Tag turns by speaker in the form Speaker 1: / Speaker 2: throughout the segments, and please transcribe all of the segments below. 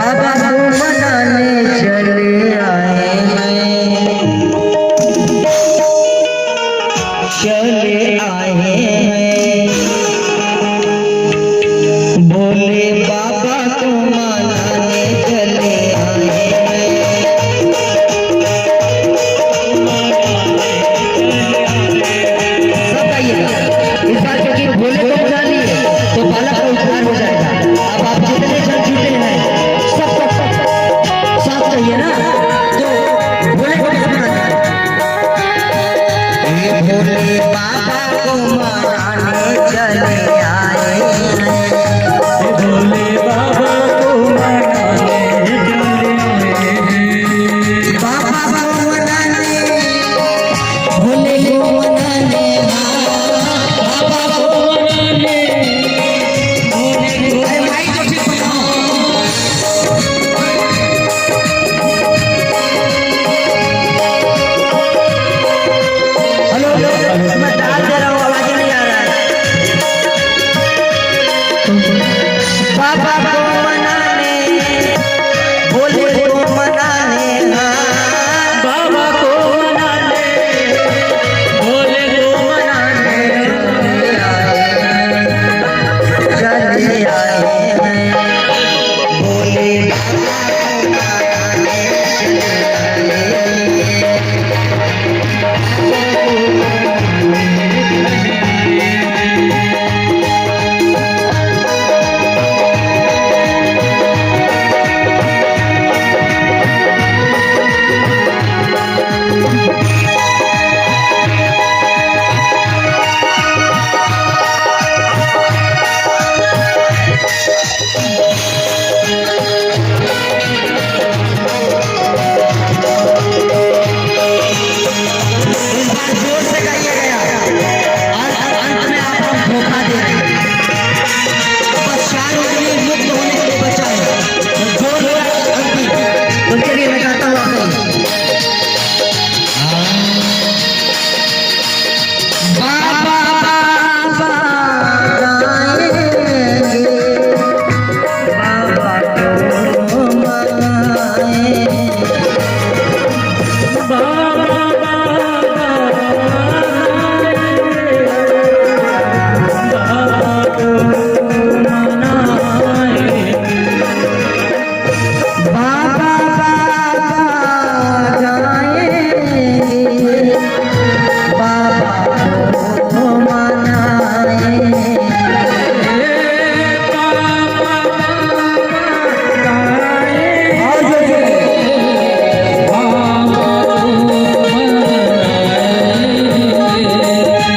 Speaker 1: बाबा को मनाने चले आए हैं, चले आए हैं, भोले बाबा को मनाने चले आए हैं। सब आइएगा इस बार, क्योंकि भोले को मना लिए तो बालक का उद्धार हो जाएगा। अब आप जितने जन जुटे हैं सबको साथ चाहिए ना, तो भोले को मनाना। ये भोले बाबा को मनाने चले आए हैं,
Speaker 2: भोले बाबा को मनाने चले आए हैं।
Speaker 1: बाबा को मनाने, भोले को मनाने, बाबा को मनाने, भोले को। अरे भाई तो ठीक बताओ। हेलो, मैं डाल दे रहा हूँ, आवाज नहीं आ रहा है। बाबा को मनाने, भोले को मनाने,
Speaker 2: बाबा को मनाने, भोले को मनाने
Speaker 1: चले आए हैं, भोले बाबा को मनाने चले आए इस बार जोर से गाइएगा और अंत में आप हम धोखा दे रहे हैं। बस 4 उंगली मुक्त होने के लिए बचा है, जोर होगा अंतिम। तो चलिए मैं गाता हूँ आपको। बाबा बाबा गाएंगे, बाबा को मनाएं,
Speaker 2: बाबा
Speaker 1: बाबा बाबा गाएंगे, बाबा को मनाएं।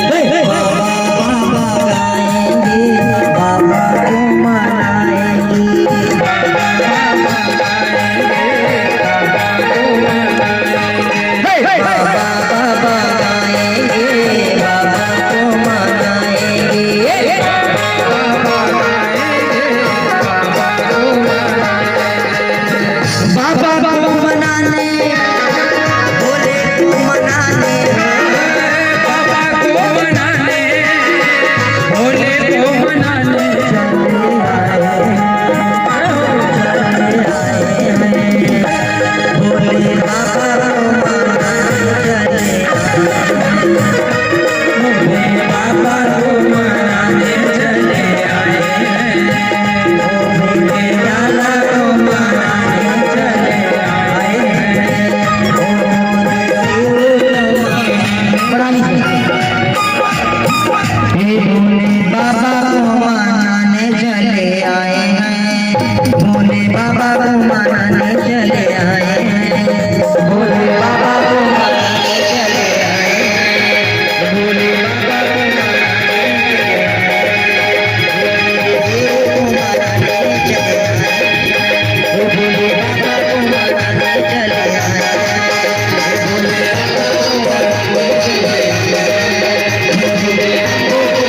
Speaker 1: और जो बाबा गाएंगे, बाबा को मनाएंगे। बाबा बाबा गाएंगे, बाबा को मनाएंगे। बाबा को मनाने, भोले को मनाने,
Speaker 2: बाबा को मनाने, भोले को मनाने
Speaker 1: चले आए हैं, भोले बाबा को मनाने चले
Speaker 2: भोले बाबा को मनाने चले आए हैं।
Speaker 1: भोले लाला को मनाने चले आए हैं, भोले शिव को बड़ा लीजिए। हे भोले बाबा को मनाने चले आए हैं, भोले बाबा को मनाने चले आए हैं, भोले बाबा को मनाने चले आए हैं, भोले बाबा को मनाने चले आए हैं, भोले बाबा को मनाने चले आए हैं, भोले बाबा को मनाने चले आए हैं, भोले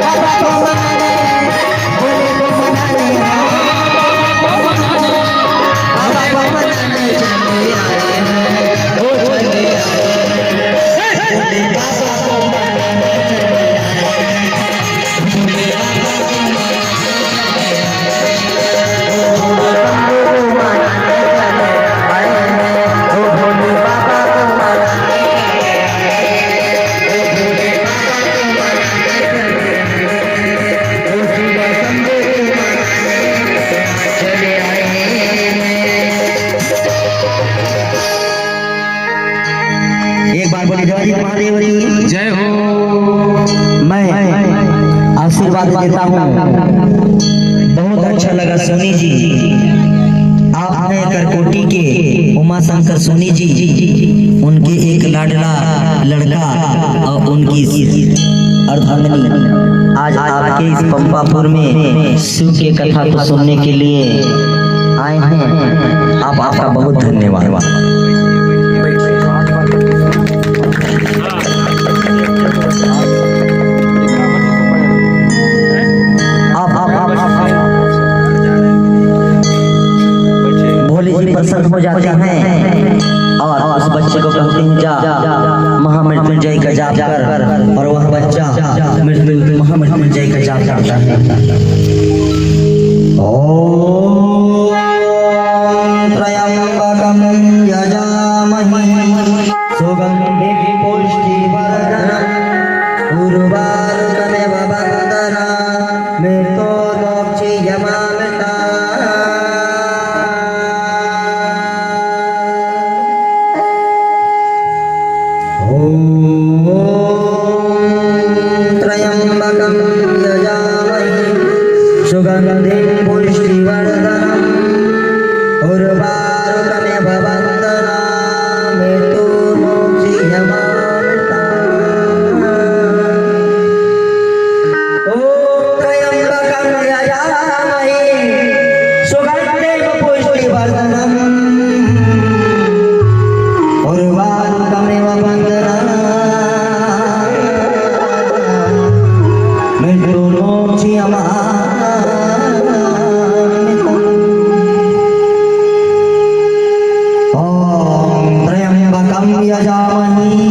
Speaker 1: बाबा को मनाने, भोले को मनाने, आशीर्वाद देता हूँ। बहुत अच्छा लगा सोनी जी, आप हैं करकोटी के उमा शंकर सोनी जी, उनके एक लाडला लड़का और उनकी अर्धांगिनी आज आपके इस पंपापुर में शिव के कथा को सुनने के लिए आए हैं। आपका बहुत धन्यवाद। भोले जी प्रसन्न हो जाते हैं और उस बच्चे को कहते हैं जा महामृत्युंजय का जाप कर, और वह बच्चा महामृत्युंजय का जाप करता है। ओम त्र्यंबकं यजामहे सुगन्धिं पुष्टिवर्धनम् उर्वारुकमेव वन्दनामि मृत्योर्मोक्षयमामृता। त्र्यंबकं यजामहे सुगन्धिं पुष्टिवर्धनम् उर्वारुकमेव वन्दनामि मृत्योर्मोक्षयमामृता। ॐ त्र्यंबकं यजामहे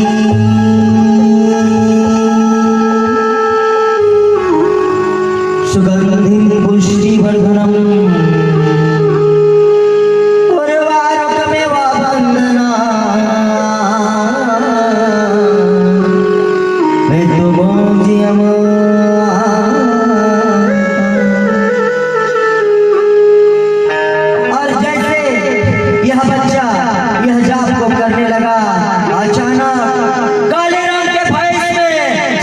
Speaker 1: सुगन्धिं पुष्टिवर्धनम् उर्वारुकमेव सुगंधिं पुष्टिवर्धनम् उर्वारुकमेव वन्दनामि मृत्योर्मोक्षयमामृता। और जैसे यह बच्चा यह जाप को करने लगा, अचानक काले रंग के भैंस में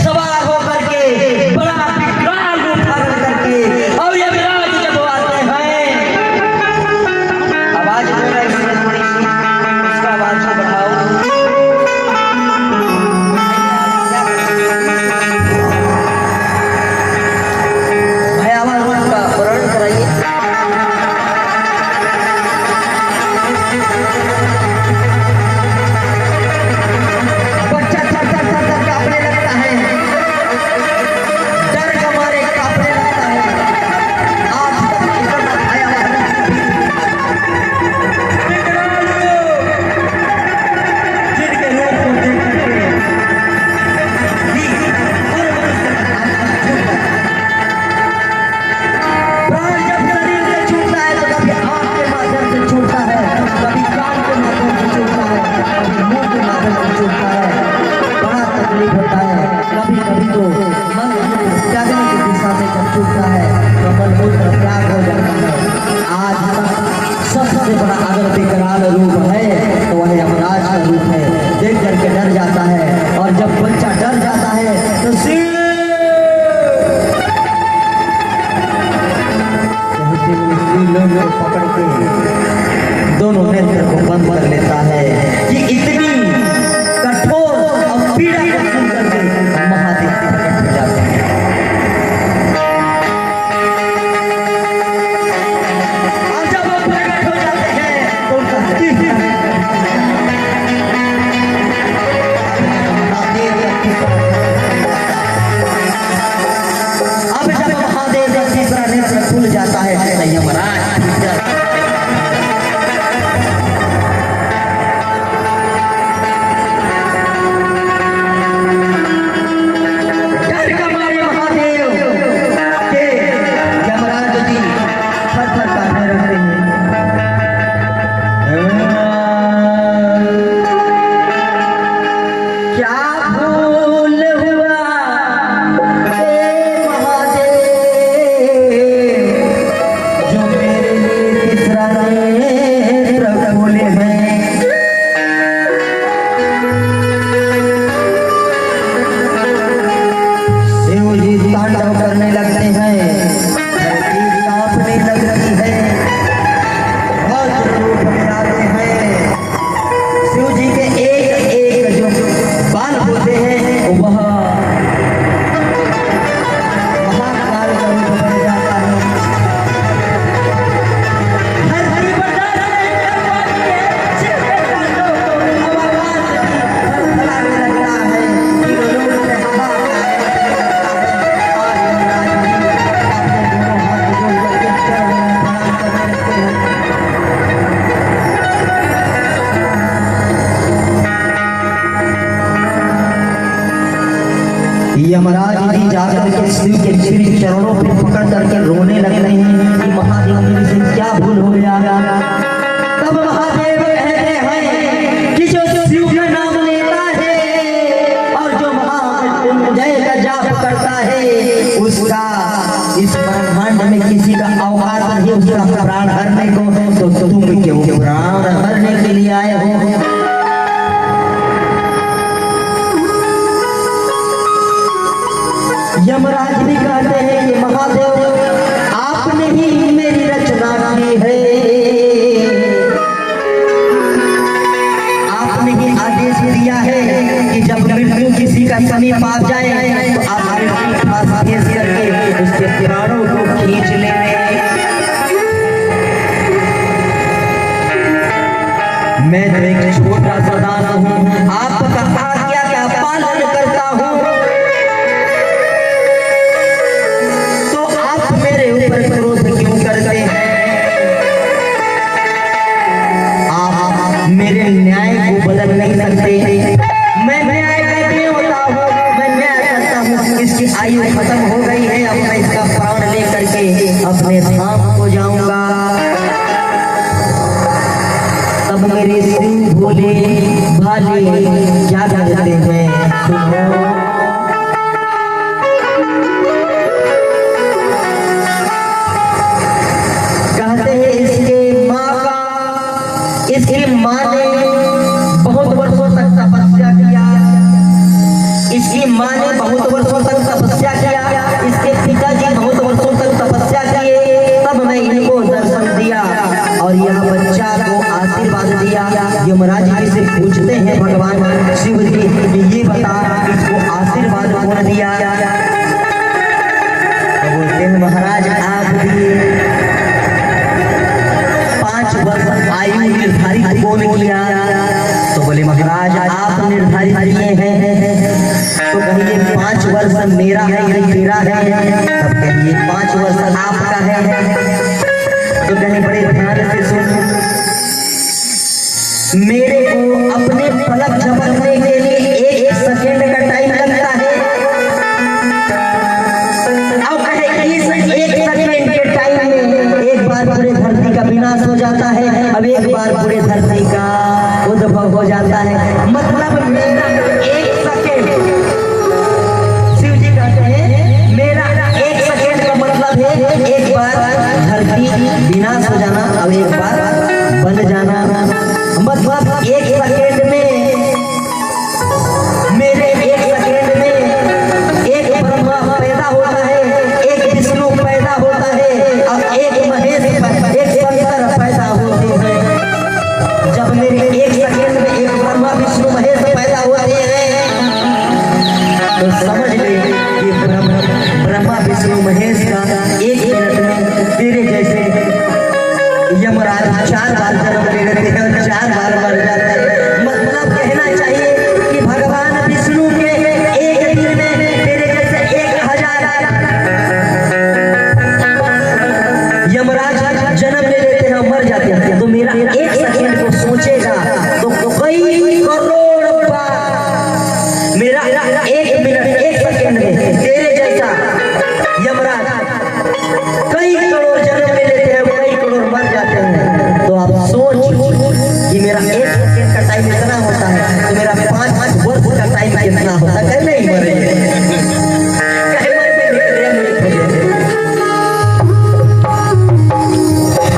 Speaker 1: सवार होकर के बड़ा विकराल रूप धारण करके और यमराज जब आते हैं, आवाज हो रहा है इसमें थोड़ी सी, उसका आवाज को बढ़ाओ। भयावह रूप का वर्णन कराइए। बच्चा थर थर थर थर कांपने लगता है, डर के मारे कांपने लगता है। आज तक इतना भयावह विकराल रूप, जिनके रूप को देख करके ही हर मनुष्य का आत्मा छूट जाता है। प्राण जब शरीर से छूटता है तो कभी आँख के माध्यम से छूटता है, कभी कान के माध्यम से छूटता है, कभी मुंह के माध्यम से छूटता है। बड़ा तकलीफ होता है। कभी कभी तो मन त्यागने की दिशा में जब छूटता है तो मन मूत्र त्याग हो जाता है। आज तक सबसे बड़ा अगर विकराल रूप है तो वह यमराज का रूप है। देख करके डर जाता है, और जब बच्चा डर जाता है तो लोगों को पकड़ के दोनों नेत्र को बंद कर लेता है कि इतनी कठोर और पीड़ा को सुन करके महादेव प्रकट हो जाते हैं। और जब वो प्रकट हो जाते हैं तो उनका अब जब महादेव का तीसरा नेत्र खुल जाता है तो यमराज शिव के श्री चरणों पे पकड़ करके रोने लगते हैं कि महादेव मेरे से क्या भूल हो गया। तब महादेव कहते हैं कि जो शिव का नाम लेता है और जो महामृत्युंजय का जाप करता है उसका इस ब्रह्मांड में किसी का औकात नहीं उसका प्राण हरने को। तो तुम क्यों प्राण हरने के लिए आए हो? यमराज भी कहते हैं कि महादेव आपने ही मेरी रचना की है, आपने ही आदेश दिया है कि जब मृत्यु किसी का समीप आ जाए तो आप हमारे पास भेज करके उसके प्राणों को खींच ले। मैं तो एक छोटा सा दास हूँ, आपका आज्ञा का पालन करता हूँ, तो आप मेरे ऊपर क्रोध क्यों करते हैं? आप मेरे न्याय को बदल नहीं सकते। मैं न्याय करते होता हूँ, मैं न्याय करता हूँ। इसकी आयु खत्म हो गई है, अब मैं इसका प्राण लेकर के अपने धाम को जाऊंगा। तब मेरे सिंह भोले भाले क्या करते हैं सुनो। कहते हैं इसकी माँ ने बहुत वर्षों तक तपस्या किया, इसकी माँ ने बहुत वर्षों तक तपस्या किया, इसके पिताजी बहुत वर्षों तक तपस्या किए। तब मैं इनको दर्शन दिया और यह बच्चा को आशीर्वाद दिया। यमराज जी से पूछते हैं भगवान शिव जी कि ये बता इसको आशीर्वाद कौन दिया? तो बोलते हैं महाराज आप दिए। 5 वर्ष आयु निर्धारित कौन किया? तो बोले महाराज आप निर्धारित किए हैं। तो कहिए 5 वर्ष मेरा है या तेरा है? तब कहिए 5 वर्ष आपका है। तो कहीं बड़े ध्यान से सुन, मेरे को अपने पलक झपकने के लिए 1 सेकेंड का टाइम लगता है। अब कहे इस 1 सेकेंड के टाइम में एक बार पूरे धरती का विनाश हो जाता है, अब एक बार पूरे धरती का उद्भव हो जाता है। मतलब मेरा 1 सेकेंड, शिव जी कहते हैं मेरा 1 सेकेंड का मतलब है एक बार धरती विनाश हो जाना, अब एक बार बन जाना। मतलब 1 सेकेंड में, मेरे 1 सेकेंड में एक ब्रह्मा पैदा होता है, एक विष्णु पैदा होता है और एक महेश, एक शंकर पैदा होते हैं। जब मेरे 1 सेकेंड में एक ब्रह्मा विष्णु महेश पैदा होते हैं तो समझ लीजिए कि ब्रह्मा विष्णु महेश का 1 मिनट में तेरे जैसे यमराज 4 बार जन्म ले लेते हैं और 4 बार मर जाते हैं। मतलब कहना चाहिए कि भगवान विष्णु के 1 दिन में तेरे जैसे 1000 यमराज जन्म ले लेते हैं और मर जाते हैं। तो मेरा 1 सेकेंड को सोचेगा तो कई करोड़ बार मेरा 1 मिनट 1 सेकेंड में तेरे जैसा यमराज कई करोड़ जन्म ले लेते हैं, कई करोड़ मर जाते हैं। तो आप सोच कि मेरा 1 सेकेंड का टाइम इतना होता है तो मेरा 5 वर्ष का टाइम कितना होता है? नहीं मरेंगे,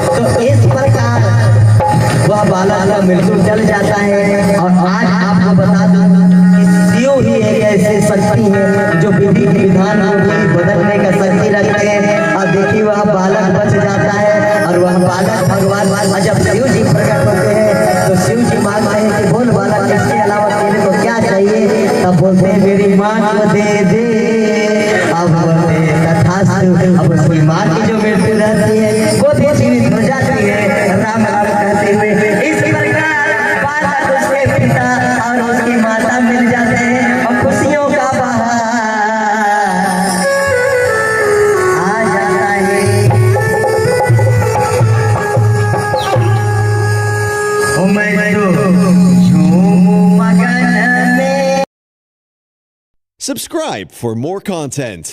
Speaker 1: तो इस प्रकार वह बालक का मृत्यु चल जाता है। और आज आपको बता दूं कि शिव ही एक ऐसी शक्ति है जो विधि विधान को बदलने का शक्ति रखते हैं। और देखिए वह बालक बच जाता है और वह बालक भगवान जब शिव जी प्रकट होते हैं तो शिव जी मांगते हैं कि बोल बालक इसके अलावा तेरे को क्या चाहिए? तब बोलते हैं मेरी माँ को दे दे। अब अब उसकी माँ की जो मृत्यु रहती है वो भी जीवित हो जाती है राम राम कहते हुए। इस प्रकार बालक उसके पिता और उसकी माता मिल जाते हैं और खुशियों का बहार आ जाता है। मैं तो झूम मगन में।
Speaker 3: Subscribe for more content.